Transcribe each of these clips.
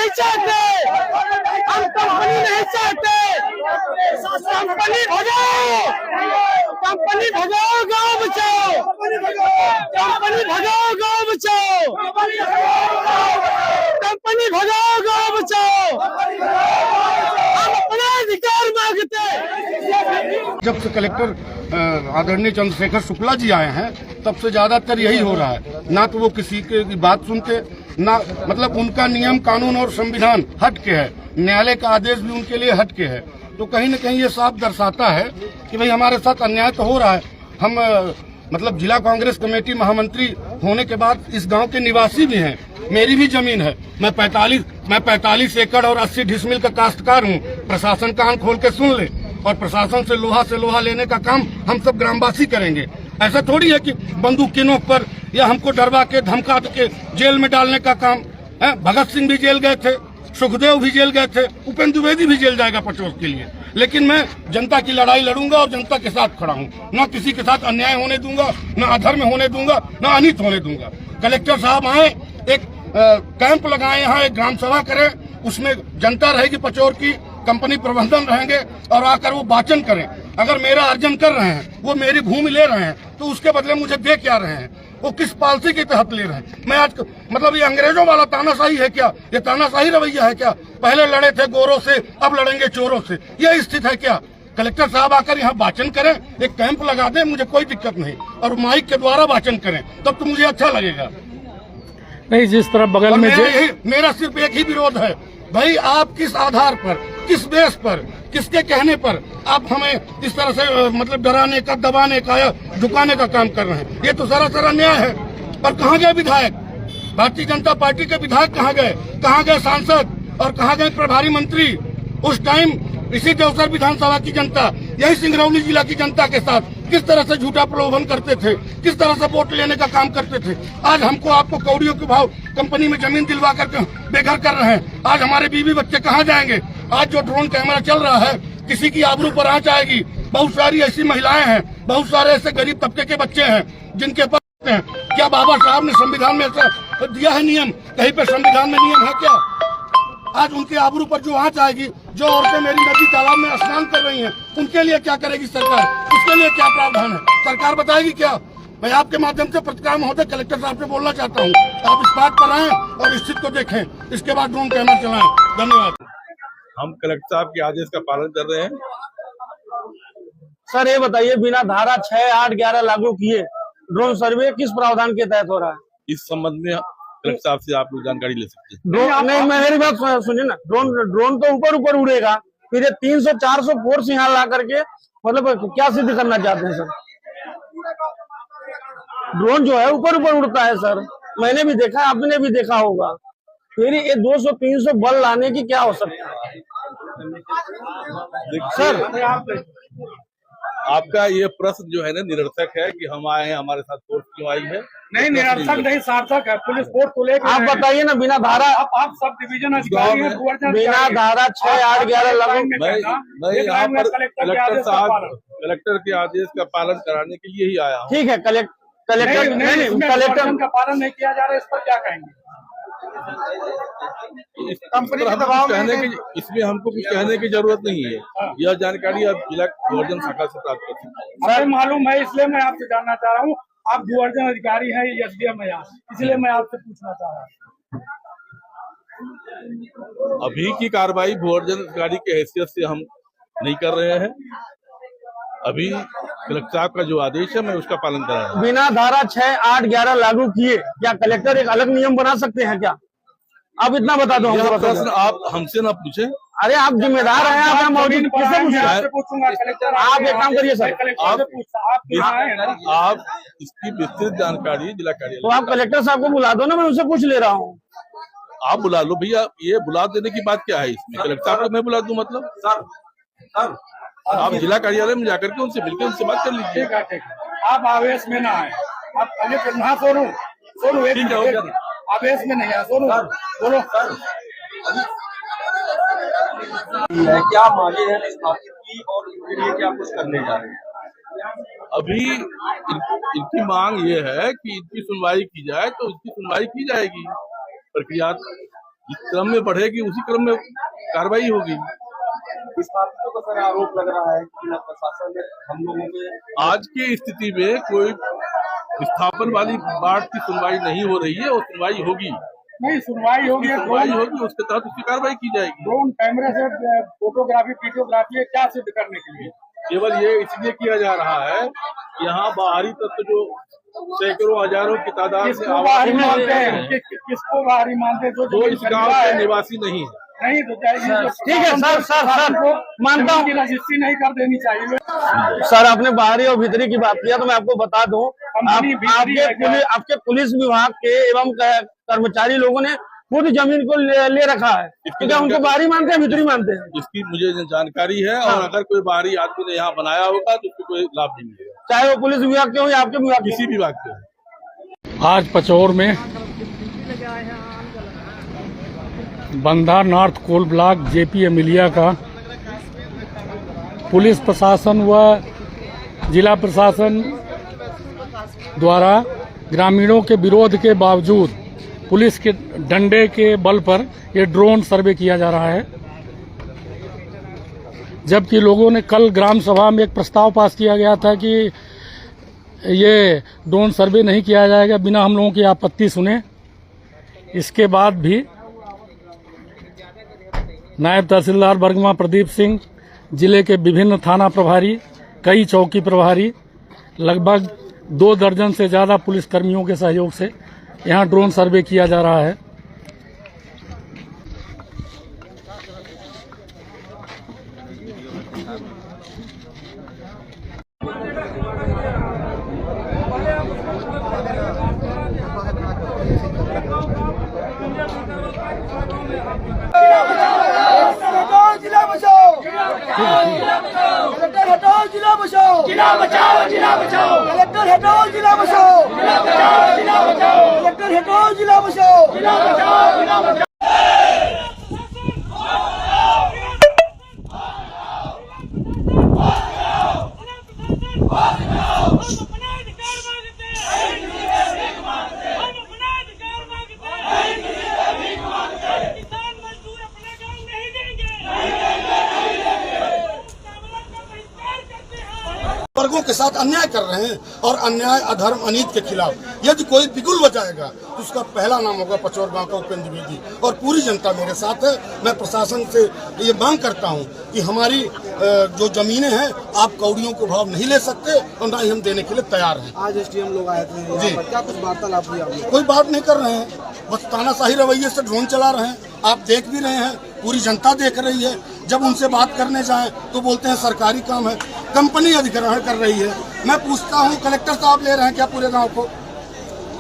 नहीं चाहते, हम कंपनी नहीं चाहते। कंपनी भगाओ, कंपनी भगाओ, गाँव बचाओ, कंपनी भगाओ, गाँव बचाओ, कंपनी भगाओ, गाँव बचाओ। हम अपना अधिकार मांगते हैं। जब से कलेक्टर आदरणीय चंद्रशेखर शुक्ला जी आए हैं तब से ज्यादातर यही हो रहा है। ना तो वो किसी की बात सुनते, ना मतलब उनका नियम कानून और संविधान हट के है, न्यायालय का आदेश भी उनके लिए हट के है। तो कहीं न कहीं ये साफ दर्शाता है कि भाई हमारे साथ अन्याय तो हो रहा है। हम मतलब जिला कांग्रेस कमेटी महामंत्री होने के बाद इस गांव के निवासी भी हैं, मेरी भी जमीन है। मैं 45 एकड़ और 80 डिसमिल का काश्तकार हूँ। प्रशासन कान खोल के सुन ले और प्रशासन से लोहा लेने का काम हम सब ग्रामवासी करेंगे। ऐसा थोड़ी है कि बंदूक की नोक पर या हमको डरवा के धमका के जेल में डालने का काम है। भगत सिंह भी जेल गए थे, सुखदेव भी जेल गए थे, उपेंद्र द्विवेदी भी जेल जाएगा पचोर के लिए। लेकिन मैं जनता की लड़ाई लड़ूंगा और जनता के साथ खड़ा हूँ। न किसी के साथ अन्याय होने दूंगा, न अधर्म होने दूंगा, न अनित होने दूंगा। कलेक्टर साहब आए, एक कैंप लगाए, यहाँ एक ग्राम सभा करें, उसमें जनता रहेगी पचोर की, कंपनी प्रबंधन रहेंगे और आकर वो वाचन करें। अगर मेरा अर्जन कर रहे हैं, वो मेरी भूमि ले रहे हैं, तो उसके बदले मुझे दे क्या रहे हैं, वो किस पॉलिसी के तहत ले रहे हैं। मैं आज मतलब ये अंग्रेजों वाला तानाशाही है क्या? ये तानाशाही रवैया है क्या? पहले लड़े थे गोरों से, अब लड़ेंगे चोरों से, ये स्थिति है क्या? कलेक्टर साहब आकर यहाँ वाचन करें, एक कैंप लगा दें, मुझे कोई दिक्कत नहीं, और माइक के द्वारा वाचन करें, तब तो मुझे अच्छा लगेगा। नहीं, जिस तरह बगल में मेरा सिर्फ एक ही विरोध है, भाई आप किस आधार पर, किस बेस पर, किसके कहने पर आप हमें इस तरह से मतलब डराने का, दबाने का या झुकाने का काम कर रहे हैं? ये तो सरासर अन्याय है। और कहाँ गए विधायक? भारतीय जनता पार्टी के विधायक कहाँ गए? कहाँ गए सांसद और कहाँ गए प्रभारी मंत्री? उस टाइम इसी देवसर विधानसभा की जनता, यही सिंगरौली जिला की जनता के साथ किस तरह से झूठा प्रलोभन करते थे, किस तरह से वोट लेने का काम करते थे। आज हमको आपको कौड़ियों के भाव कंपनी में जमीन दिलवा करके बेघर कर रहे हैं। आज हमारे बीवी बच्चे कहाँ जाएंगे? आज जो ड्रोन कैमरा चल रहा है, किसी की आबरू पर आंच आएगी। बहुत सारी ऐसी महिलाएं हैं, बहुत सारे ऐसे गरीब तबके के बच्चे हैं जिनके पास हैं। क्या बाबा साहब ने संविधान में ऐसा दिया है नियम? कहीं पे संविधान में नियम है क्या? आज उनके आबरू पर जो आंच आएगी, जो औरतें मेरी नदी तालाब में स्नान कर रही हैं, उनके लिए क्या करेगी सरकार? उसके लिए क्या प्रावधान है? सरकार बताएगी क्या? मैं आपके माध्यम से पत्रकार महोदय कलेक्टर साहब से बोलना चाहता हूँ, आप इस बात पर आएं और स्थिति को देखें, इसके बाद ड्रोन कैमरा चलाएं। धन्यवाद। हम कलेक्टर साहब के आदेश का पालन कर रहे हैं। सर ये बताइए, बिना धारा 6, 8, 11 लागू किए ड्रोन सर्वे किस प्रावधान के तहत हो रहा है? इस संबंध में कलेक्टर साहब से आप लोग जानकारी ले सकते हैं। ड्रोन नहीं, मेरी बात सुनिए ना, ड्रोन तो ऊपर उड़ेगा, फिर ये 300-400 फोर्स यहाँ ला करके मतलब क्या सिद्ध करना चाहते हैं सर? ड्रोन जो है ऊपर उड़ता है सर, मैंने भी देखा, आपने भी देखा होगा। फिर ये 200-300 बल लाने की क्या आवश्यकता है सर? आपका ये प्रश्न जो है ना निरर्थक है कि हम आए हैं, हमारे साथ फोर्स क्यों आई है? नहीं, निरर्थक नहीं, सार्थक है। पुलिस फोर्स को लेकर आप बताइए ना, बिना धारा, आप सब डिवीजन अधिकारी हैं, बिना धारा 6, 8, 11 लागू। मैं यहाँ पर कलेक्टर के आदेश का पालन कराने के लिए ही आया हूँ। ठीक है, कलेक्टर का पालन नहीं किया जा रहा है, इस पर क्या कहेंगे? कंपनी के दबाव में इसमें हमको कुछ कहने की जरूरत नहीं है। यह जानकारी आप जिला भूअर्जन शाखा से प्राप्त कर सकते हैं। हमें मालूम है, इसलिए मैं आपसे जानना चाह रहा हूँ। आप भूअर्जन अधिकारी हैं, एसडीएम है यहाँ, इसलिए मैं आपसे पूछना चाह रहा हूँ। अभी की कार्रवाई भूअर्जन अधिकारी की हैसियत से हम नहीं कर रहे हैं। अभी कलेक्टर साहब का जो आदेश है मैं उसका पालन कर रहा हूँ। बिना धारा 6, 8, 11 लागू किए क्या कलेक्टर एक अलग नियम बना सकते हैं क्या? आप इतना बता दो हमको। प्रश्न आप हमसे ना पूछे। अरे आप जिम्मेदार हैं, आप मौजूद किससे पूछूंगा? आप एक काम करिए सर, आप इसकी विस्तृत जानकारी जिला कार्यालय, तो आप कलेक्टर साहब को बुला दो ना, मैं उनसे पूछ ले रहा हूँ। आप बुला लो भैया, ये बुला देने की बात क्या है इसमें? कलेक्टर साहब को मैं बुला दूं मतलब? सर आप जिला कार्यालय में जाकर के उनसे मिलकर उनसे बात कर लीजिए। ठीक है, आप आवेश में ना आए। आप सोनू आवेश में नहीं आया। सोनू बोलो सर, क्या मांगे हैं स्थापित की और इनके लिए क्या कुछ करने जा रहे हैं? अभी इनकी मांग ये है कि इनकी सुनवाई की जाए, तो इसकी सुनवाई की जाएगी। प्रक्रिया जिस क्रम में बढ़ेगी उसी क्रम में कार्रवाई होगी। विस्थापितों का सर आरोप लग रहा है कि जिला प्रशासन ने हम लोगों के आज की स्थिति में कोई विस्थापन वाली बात की सुनवाई नहीं हो रही है, और सुनवाई होगी, नहीं सुनवाई होगी, सुनवाई होगी, उसके तहत उसकी कार्रवाई की जाएगी। ड्रोन कैमरे से फोटोग्राफी वीडियोग्राफी क्या सिद्ध करने के लिए? केवल ये इसलिए किया जा रहा है, यहाँ बाहरी तत्व जो सैकड़ों हजारों की तादाद में किसको बाहरी मानते हैं? किसको बाहरी मानते हैं? जो इस गांव के निवासी नहीं है। नहीं तो चाहिए। ठीक है सर मानता हूँ। रजिस्ट्री नहीं कर देनी चाहिए। सर आपने बाहरी और भीतरी की बात किया तो मैं आपको बता दूं, आपके पुलिस विभाग के एवं कर्मचारी लोगों ने खुद जमीन को ले रखा है, क्योंकि उनको बाहरी मानते हैं, भीतरी मानते हैं। इसकी मुझे जानकारी है, और अगर कोई बाहरी आदमी ने यहाँ बनाया होगा तो उसको कोई लाभ नहीं मिलेगा, चाहे वो पुलिस विभाग के हो या आपके विभाग, किसी विभाग के हो। आज पचौर में बंधा north coal block JP Amelia का पुलिस प्रशासन व जिला प्रशासन द्वारा ग्रामीणों के विरोध के बावजूद पुलिस के डंडे के बल पर ये ड्रोन सर्वे किया जा रहा है। जबकि लोगों ने कल ग्राम सभा में एक प्रस्ताव पास किया गया था कि ये ड्रोन सर्वे नहीं किया जाएगा बिना हम लोगों की आपत्ति सुने। इसके बाद भी नायब तहसीलदार बरगमा प्रदीप सिंह, जिले के विभिन्न थाना प्रभारी, कई चौकी प्रभारी, लगभग 2 दर्जन से ज़्यादा पुलिसकर्मियों के सहयोग से यहाँ ड्रोन सर्वे किया जा रहा है। जिला बचाओ, कलेक्टर हटाओ, जिला बचाओ, जिला बचाओ, जिला बचाओ, कलेक्टर हटाओ, जिला बचाओ, जिला बचाओ, जिला बचाओ, कलेक्टर हटाओ, जिला बचाओ, जिला बचाओ, जिला बचाओ। वर्गों के साथ अन्याय कर रहे हैं, और अन्याय, अधर्म, अनीति के खिलाफ यदि कोई बिगुल बजाएगा तो उसका पहला नाम होगा पचौर गांव का उपेंद्र द्विवेदी। और पूरी जनता मेरे साथ है। मैं प्रशासन से ये मांग करता हूं कि हमारी जो जमीनें हैं आप कौड़ियों के भाव नहीं ले सकते, और ना ही हम देने के लिए तैयार हैं। आज एसडीएम लोग आए थे जी, क्या कुछ वार्तालाप हुई आपने? कोई बात नहीं कर रहे हैं, बस तानाशाही रवैये से ड्रोन चला रहे हैं। आप देख भी रहे हैं, पूरी जनता देख रही है। जब उनसे बात करने जाएं तो बोलते हैं सरकारी काम है, कंपनी अधिग्रहण कर रही है। मैं पूछता हूं, कलेक्टर साहब ले रहे हैं क्या पूरे गांव को?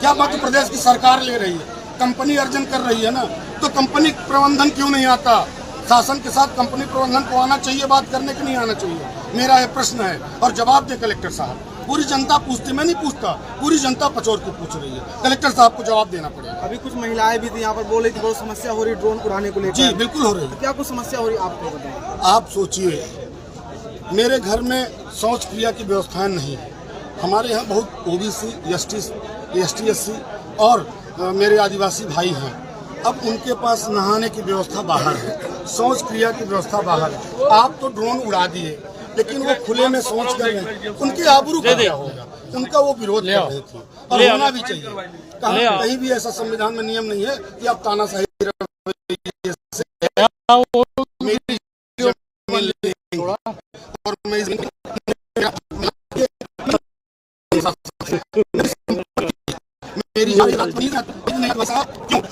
क्या मध्य प्रदेश की सरकार ले रही है? कंपनी अर्जन कर रही है ना, तो कंपनी प्रबंधन क्यों नहीं आता? शासन के साथ कंपनी प्रबंधन को आना चाहिए, बात करने के नहीं आना चाहिए। मेरा यह प्रश्न है, और जवाब दे कलेक्टर साहब। पूरी जनता पूछती, मैं नहीं पूछता, पूरी जनता पचौर को पूछ रही है। कलेक्टर साहब को जवाब देना पड़ेगा। अभी कुछ महिलाएं भी थी यहाँ पर, बोले कि बहुत समस्या हो रही ड्रोन उड़ाने को लेकर। जी बिल्कुल हो रही है। क्या कुछ समस्या हो रही है आपको बताएं? आप सोचिए, मेरे घर में शौच क्रिया की व्यवस्था नहीं है। हमारे यहाँ बहुत ओबीसी, एसटी, एससी और मेरे आदिवासी भाई हैं। अब उनके पास नहाने की व्यवस्था बाहर है, शौच क्रिया की व्यवस्था बाहर है। आप तो ड्रोन उड़ा दिए, लेकिन वो खुले में शौच कर रहे हैं, उनकी आबरू का क्या होगा? उनका वो विरोध कर रहे थे, और होना भी चाहिए। कहीं भी ऐसा संविधान में नियम नहीं है कि आप तानाशाही रवैये से मेरी जमीन लेंगे और मैं मेरी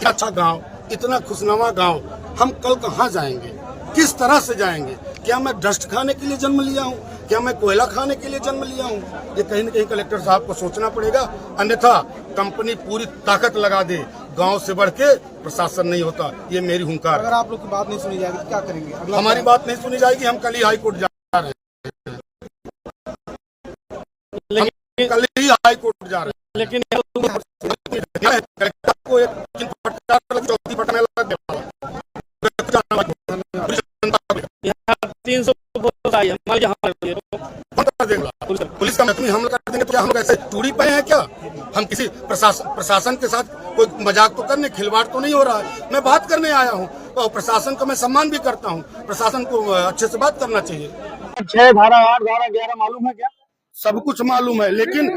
अच्छा गांव, इतना खुशनुमा गांव, हम कल कहाँ जाएंगे? किस तरह से जाएंगे? क्या मैं डस्ट खाने के लिए जन्म लिया हूँ? क्या मैं कोयला खाने के लिए जन्म लिया हूँ? ये कहीं न कहीं कलेक्टर साहब को सोचना पड़ेगा, अन्यथा कंपनी पूरी ताकत लगा दे, गांव से बढ़ के प्रशासन नहीं होता। ये मेरी हुंकार है। अगर आप लोग की बात नहीं सुनी जाएगी तो क्या करेंगे? हमारी बात नहीं सुनी जाएगी, हम कल ही हाई कोर्ट जा रहे हैं। कल ही हाई कोर्ट जा रहे हैं। लेकिन कलेक्टर को एक चौथी पटने लग गया। 300 हमारे यहाँ पुलिस पुलिस का महकमी हमला कर देंगे तो क्या हम कैसे टूरी पे हैं क्या? हम किसी प्रशासन के साथ कोई मजाक तो करने, खिलवाड़ तो नहीं हो रहा है। मैं बात करने आया हूँ और प्रशासन का मैं सम्मान भी करता हूँ। प्रशासन को अच्छे से बात करना चाहिए। 6 धारा 8 धारा 11 मालूम है क्या? सब कुछ मालूम है, लेकिन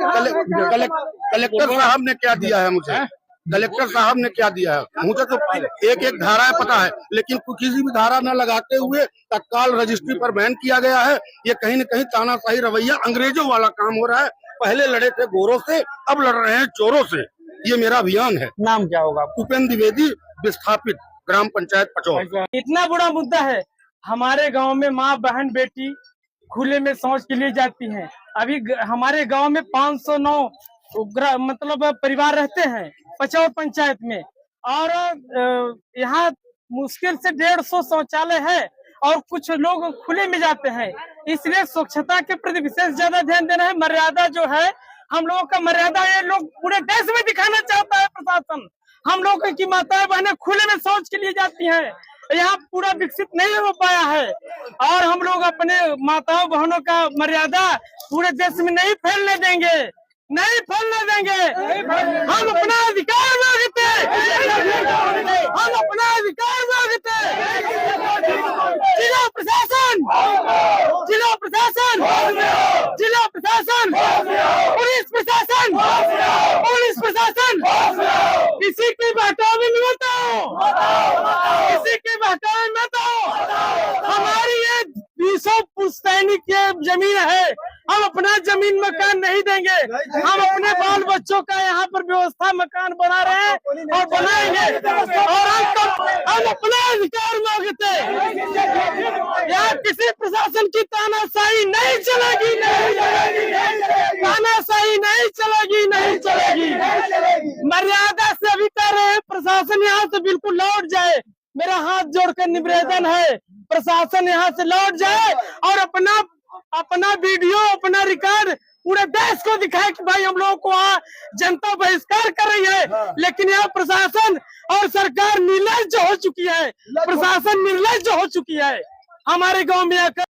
कलेक्टर साहब ने क्या दिया है मुझे? कलेक्टर साहब ने क्या दिया है मुझे? तो एक धारा पता है, लेकिन किसी भी धारा न लगाते हुए तत्काल रजिस्ट्री पर बैन किया गया है। ये कहीं न कहीं तानाशाही रवैया, अंग्रेजों वाला काम हो रहा है। पहले लड़े थे गोरों से, अब लड़ रहे हैं चोरों से। ये मेरा अभियान है। नाम क्या होगा? उपेंद्र द्विवेदी, विस्थापित, ग्राम पंचायत पचौर। इतना बड़ा मुद्दा है। हमारे गांव में माँ बहन बेटी खुले में शौच के लिए जाती हैं। अभी हमारे गांव में 509 मतलब परिवार रहते हैं पचौर पंचायत में, और यहाँ मुश्किल से 150 शौचालय है और कुछ लोग खुले में जाते हैं। इसलिए स्वच्छता के प्रति विशेष ज्यादा ध्यान देना है। मर्यादा जो है हम लोगों का मर्यादा ये लोग पूरे देश में दिखाना चाहता है प्रशासन। हम लोग की माताएं बहनें खुले में शौच के लिए जाती हैं, यहाँ पूरा विकसित नहीं हो पाया है। और हम लोग अपने माताओं बहनों का मर्यादा पूरे देश में नहीं फैलने देंगे, नहीं फैलने देंगे। हम अपना अधिकार मांगते हैं, हम अपना अधिकार मांगते हैं। जिला प्रशासन, जिला प्रशासन, जिला प्रशासन, पुलिस प्रशासन, पुलिस प्रशासन, किसी की बहकावे में मत आओ, किसी की बहकावे में मत आओ। हमारी ये 200 पुश्तैनी की जमीन है, हम अपना जमीन मकान नहीं देंगे। हम अपने बाल बच्चों का यहाँ पर व्यवस्था मकान बना रहे हैं और बनाएंगे, और हम अपना अधिकार मांगते हैं। यहाँ किसी प्रशासन की तानाशाही नहीं चलेगी, तानाशाही नहीं चलेगी, नहीं चलेगी। मर्यादा से अभी कह रहे हैं प्रशासन यहाँ से बिल्कुल लौट जाए। मेरा हाथ जोड़कर निवेदन है, प्रशासन यहाँ से लौट जाए और अपना वीडियो, अपना रिकॉर्ड पूरे देश को दिखाए कि भाई हम लोगों को वहाँ जनता बहिष्कार कर रही है। लेकिन यहाँ प्रशासन और सरकार निर्लज्ज हो चुकी है, प्रशासन निर्लज्ज हो चुकी है। हमारे गांव में आकर